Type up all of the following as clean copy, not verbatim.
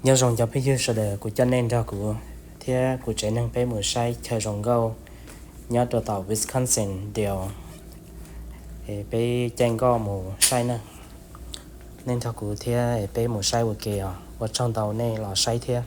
nhớ rằng cho bây giờ sẽ để của chân nên cho của thế của trẻ năng bé mùa say chờ rồng gâu nhớ tàu tàu Wisconsin điều bé chân go mùa say nè nên cho của thế bé mùa say của kìa và trong tàu này là say thế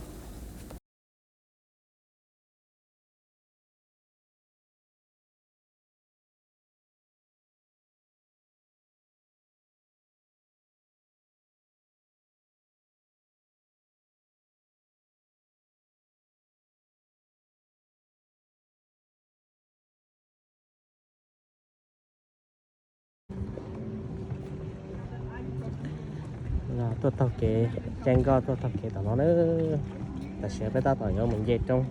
là tôi tao kể chân go tôi tao kể tao nó nữa ta sẽ phải tao tao nhớ mình dệt trong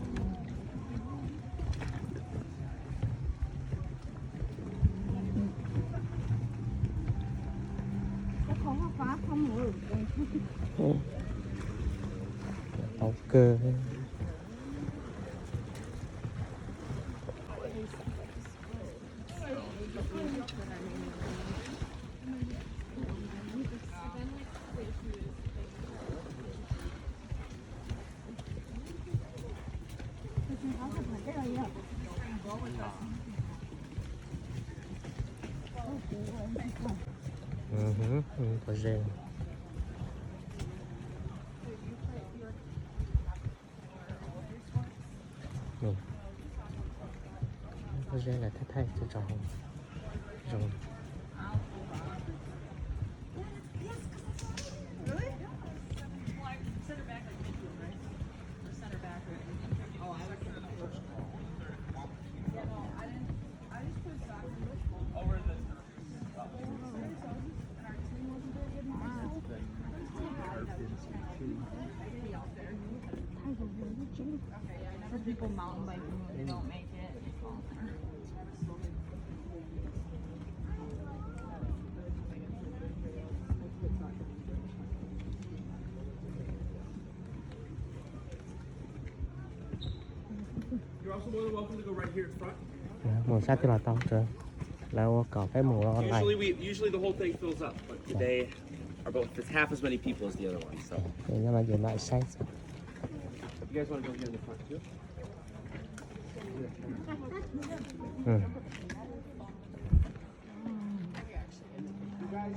tao cơ có rêu có rêu là thay cho tròn rồi Some people mountain bike when they don't make it. They fall there. You're also more than welcome to go right here in front. mùa sát thì là tao trời là có cái mùa online Usually the whole thing fills up, but today are both it's half as many people as the other one. So nhưng mà giờ lại sai you guys want to go here in the front too? ừ. You guys,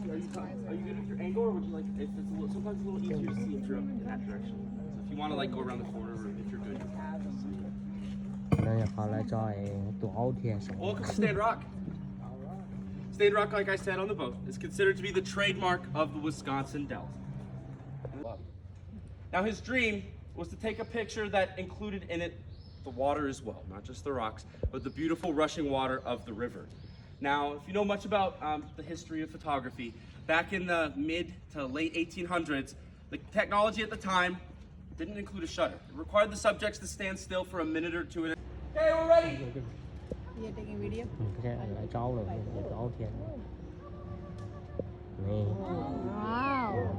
are you good with your angle, or would you like? If it's a little, sometimes it's a little easier to see if you're up in that direction. So if you want to like go around the corner, or if you're good. Đây là họ lại cho tụi ấu thì Welcome to Stand Rock. Stand Rock, like I said on the boat, is considered to be the trademark of the Wisconsin Dells. Now his dream was to take a picture that included in it the water as well, not just the rocks, but the beautiful rushing water of the river. Now, if you know much about the history of photography, back in the mid to late 1800s, the technology at the time didn't include a shutter. It required the subjects to stand still for a minute or two. Okay, we're ready. You're taking video? cái lại cho rồi tụi ấu thì này Wow.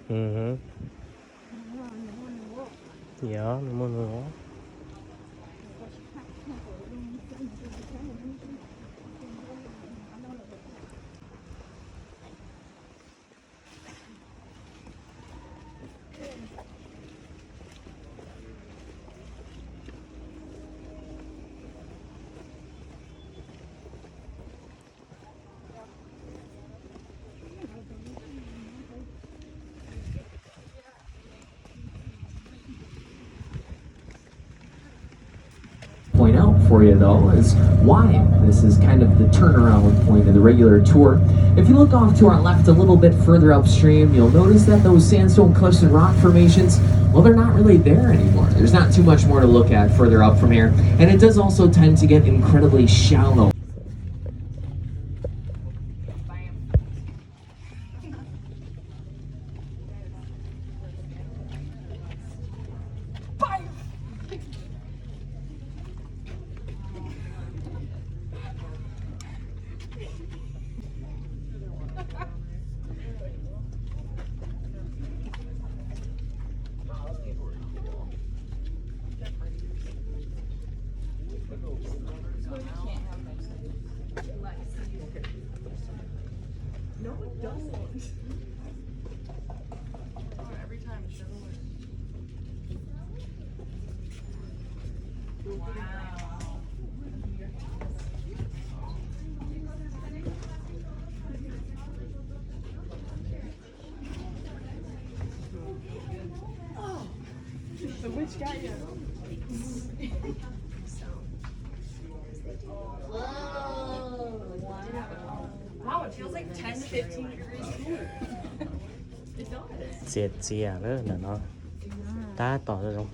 Ừ. Dạ, mua nữa. Point out for you though is why this is kind of the turnaround point of the regular tour. If you look off to our left a little bit further upstream, you'll notice that those sandstone cliffs and rock formations, well, they're not really there anymore. There's not too much more to look at further up from here, and it does also tend to get incredibly shallow. No, it doesn't. Every time it's similar. Wow. Oh, the witch got you. Wow, it feels like 10 to 15 degrees cooler. It does. Chia đó là nó tá tỏ ra không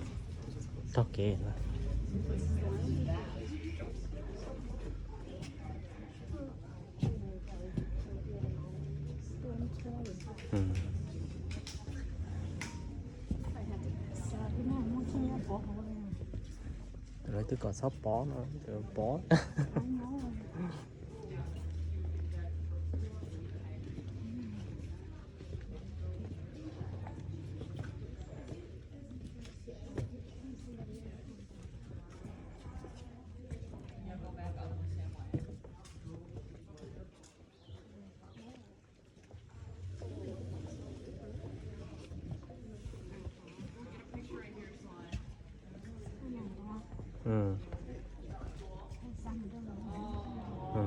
có kệ nó. Rồi tôi còn sóp bó nữa, bó. Ừ. Ừ.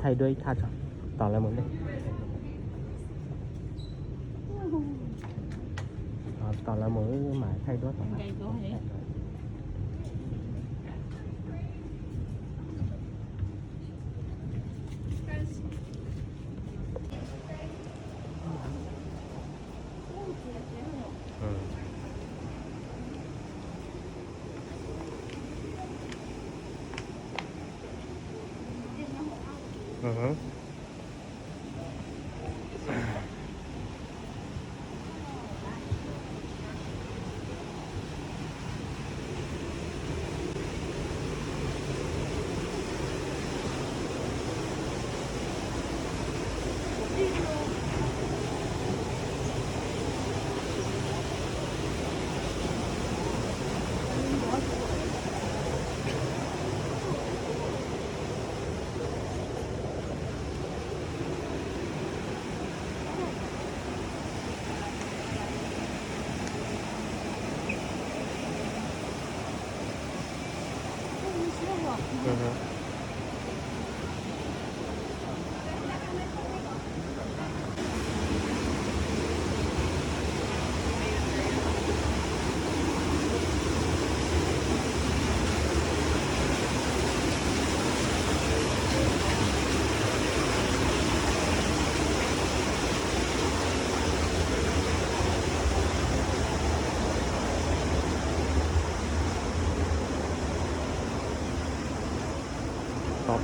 thay đuôi thật tỏ là một đấy tỏ là mới mà thay đuôi Uh-huh.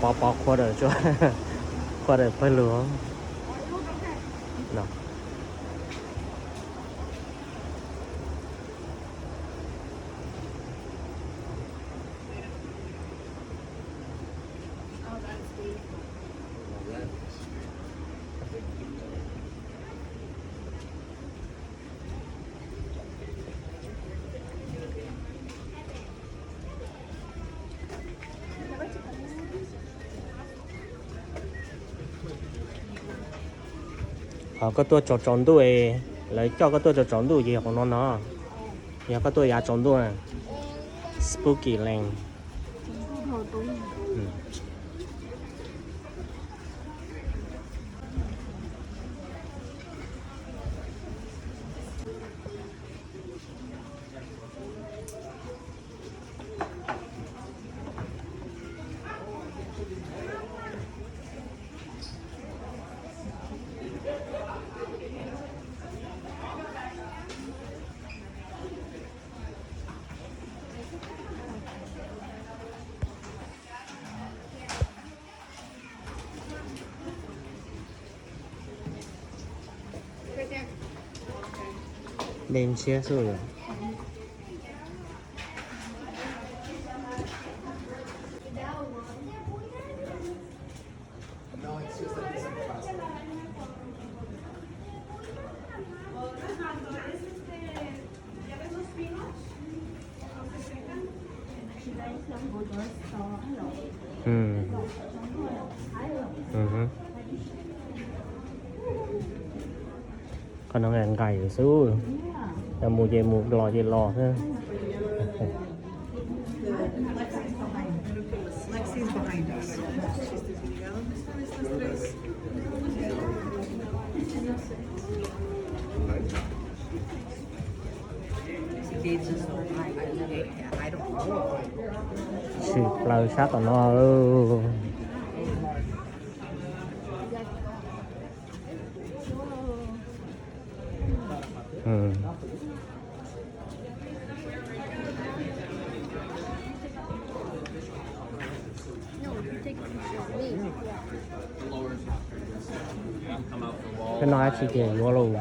bó khoa đời cho khoa đời phải lửa nào có tôi cho tròn đuôi lấy cho có tôi cho tròn đuôi gì của nó giờ có tôi giá tròn đuôi spooky land ừ. Lên chia rồi còn nó ngàn cày xíu là mua về mua lò thôi Lexi's behind us. I don't know. xịt lời sát của nó cái nói chỉ kể vô luôn